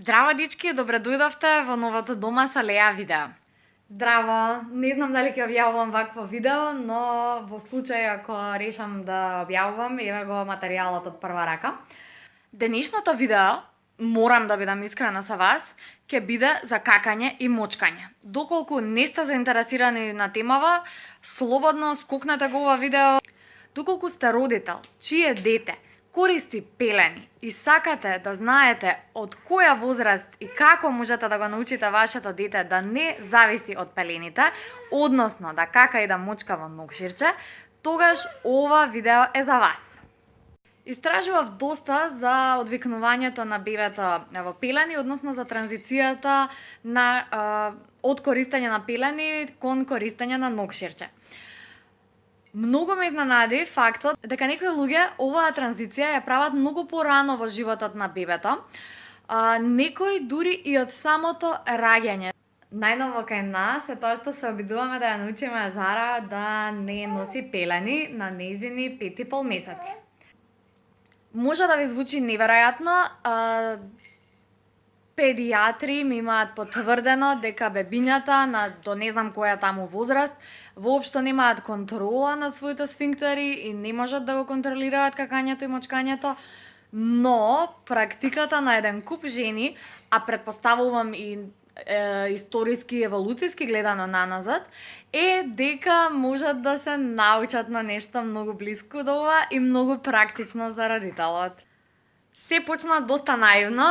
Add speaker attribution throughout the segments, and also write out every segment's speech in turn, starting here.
Speaker 1: Здраво, дички, добре дојдовте во новото Дома со Леа видео. Здраво, не знам дали ќе објавувам вакво видео, но во случај ако решам да објавувам, еве го материјалот од прва рака. Денешното видео, морам да бидам искрена со вас, ќе биде за какање и мочкање. Доколку не сте заинтересирани на темава, слободно скокнете го ова видео. Доколку сте родител, чие дете користи пелени и сакате да знаете од која возраст и како можете да го научите вашето дете да не зависи од пелените, односно да кака и да мочка во нокширче, тогаш ова видео е за вас. Истражував доста за одвикнувањето на бебето во пелени, односно за транзицијата од користење на пелени кон користење на нокширче. Многу ме изненади фактот дека некои луѓе оваа транзиција ја прават многу порано во животот на бебето, некои дури и од самото раѓање. Најново кај нас е тоа што се обидуваме да ја научиме Зара да не носи пелени на нејзини 5,5 месеци. Може да ви звучи неверојатно, педијатри ми имаат потврдено дека бебињата до не знам која таму возраст воопшто немаат контрола над своите сфинктери и не можат да го контролираат какањето и мочкањето, но практиката на еден куп жени, а претпоставувам и историски еволуцијски гледано наназад, е дека можат да се научат на нешто многу блиско до ова и многу практично за родителот. Се почна доста наивно.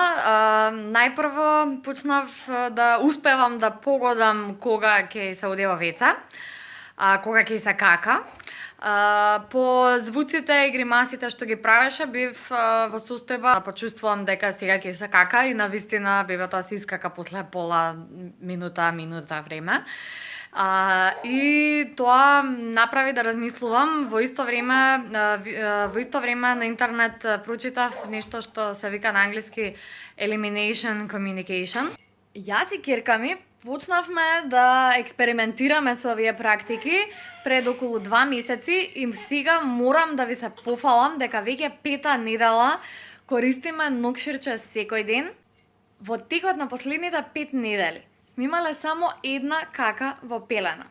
Speaker 1: Најпрво почнав да успевам да погодам кога ќе се оди во веца, кога ќе се кака. По звуците и гримасите што ги правеше, бив во состојба да почувствувам дека сега ќе се кака и навистина бебето се искака после пола минута време. И тоа направи да размислувам. Во исто време на интернет прочитав нешто што се вика на англиски elimination communication. Јас и ќерка ми почнавме да експериментираме со овие практики пред околу 2 месеци и сега морам да ви се пофалам дека веќе 5-та недела користиме нокширче секој ден. Во текот на последните 5 недели сме имале само една кака во пелена.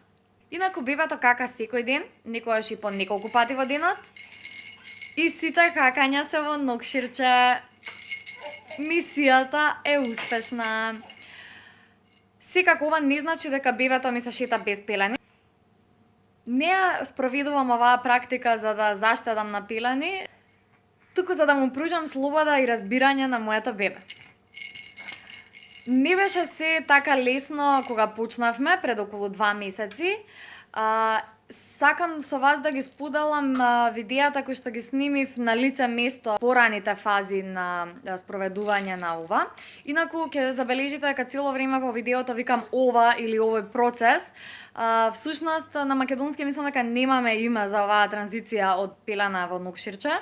Speaker 1: Инаку бебето кака секој ден, некојаш и по неколку пати во денот. И сите какања се во нокширче. Мисијата е успешна. Секако ова не значи дека бебето ми се шета без пелени. Не ја спроведувам оваа практика за да заштедам на пелени, туку за да му пружам слобода и разбирање на моето бебе. Не беше се така лесно кога почнавме пред околу 2 месеци. Сакам со вас да ги споделам видеата кои што ги снимив на лице место пораните фази на спроведување на ова. Инаку ќе забележите дека цело време во видеото викам ова или овој процес. Всушност на македонски мислам дека немаме име за оваа транзиција од пелена во нокширче.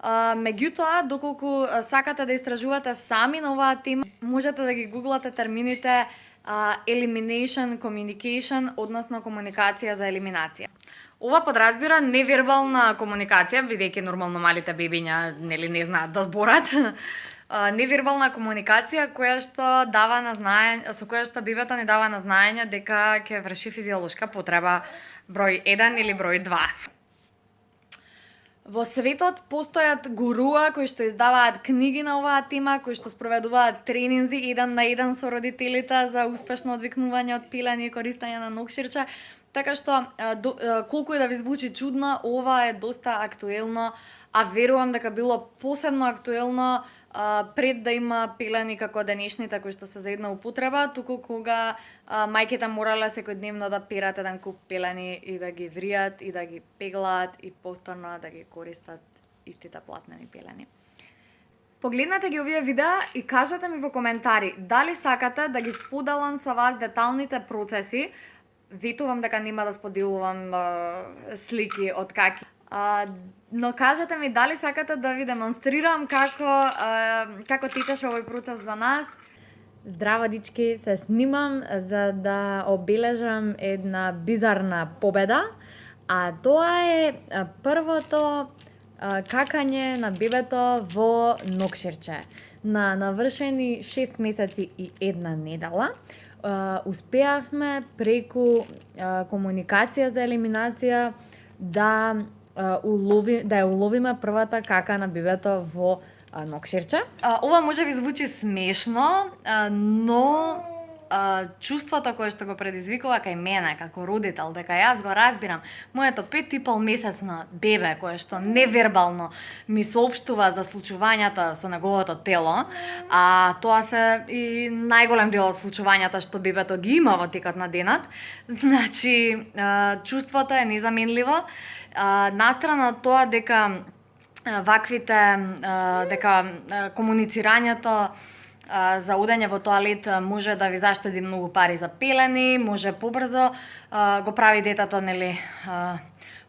Speaker 1: Меѓутоа, доколку сакате да истражувате сами на оваа тема, можете да ги гуглате термините elimination communication, односно комуникација за елиминација. Ова подразбира невербална комуникација, бидејќи нормално малите бебиња не знаат да зборат. Невербална комуникација која што дава на знаење, со која што бебето ни дава на знаење дека ќе врши физиолошка потреба број 1 или број 2. Во светот постојат гуруа кои што издаваат книги на оваа тема, кои што спроведуваат тренинзи 1 на 1 со родителите за успешно одвикнување од пелени и користење на нокширче, така што колку и да ви звучи чудно, ова е доста актуелно, а верувам дека било посебно актуелно пред да има пелени како денешните кои што се за една употреба, туку кога мајките морале секојдневно да перат еден куп пелени и да ги вријат и да ги пеглаат и повторно да ги користат истите платнени пелени. Погледнете ги овие видеа и кажете ми во коментари дали сакате да ги споделам со вас деталните процеси. Ветувам дека нема да споделувам слики од каки. Но кажете ми дали сакате да ви демонстрирам како течеше овој процес за нас. Здраво, дички, се снимам за да обележам една бизарна победа, а тоа е првото какање на бебето во нокшерче. На навршени 6 месеци и 1 недела успеавме преку комуникација за елиминација да ја уловиме првата кака на бебето во нокшерче. Ова може би звучи смешно, но чувството кое што го предизвикува кај мене како родител, дека јас го разбирам моето 5,5 месечно бебе кое што невербално ми соопштува за случувањата со неговото тело, а тоа се и најголем дел од случувањата што бебето ги има во текот на денот, значи чувството е незаменливо. Настрана од тоа дека комуницирањето за одење во тоалет може да ви заштеди многу пари за пелени, може побрзо го прави детето, нели,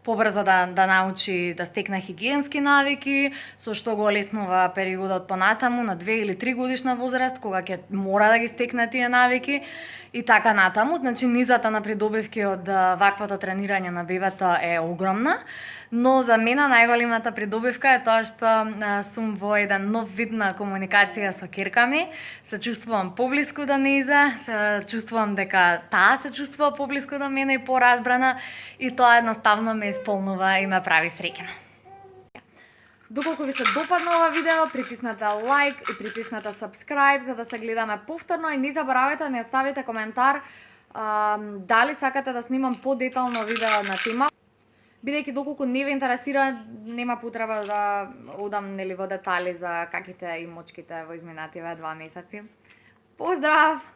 Speaker 1: побрзо да научи да стекне хигиенски навики, со што го олеснува периодот понатаму на 2 или 3 годишна возраст, кога ќе мора да ги стекне тие навики и така натаму. Значи низата на придобивки од ваквото тренирање на бебето е огромна, но за мене најголемата придобивка е тоа што сум во еден нов вид на комуникација со ќерка ми, се чувствувам поблиску до нејза, се чувствувам дека таа се чувствува поблиску до мене и поразбрана и тоа едноставно ме исполнува и ме прави среќна. Доколку ви се допадна ова видео, притиснете лайк и притиснете subscribe за да се гледаме повторно и не заборавајте да ми оставите коментар дали сакате да снимам подетално видео на тема. Бидејќи доколку не ве интересира, нема потреба да одам, нели, во детали за каките и мочките во изминативе 2 месеци. Поздрав!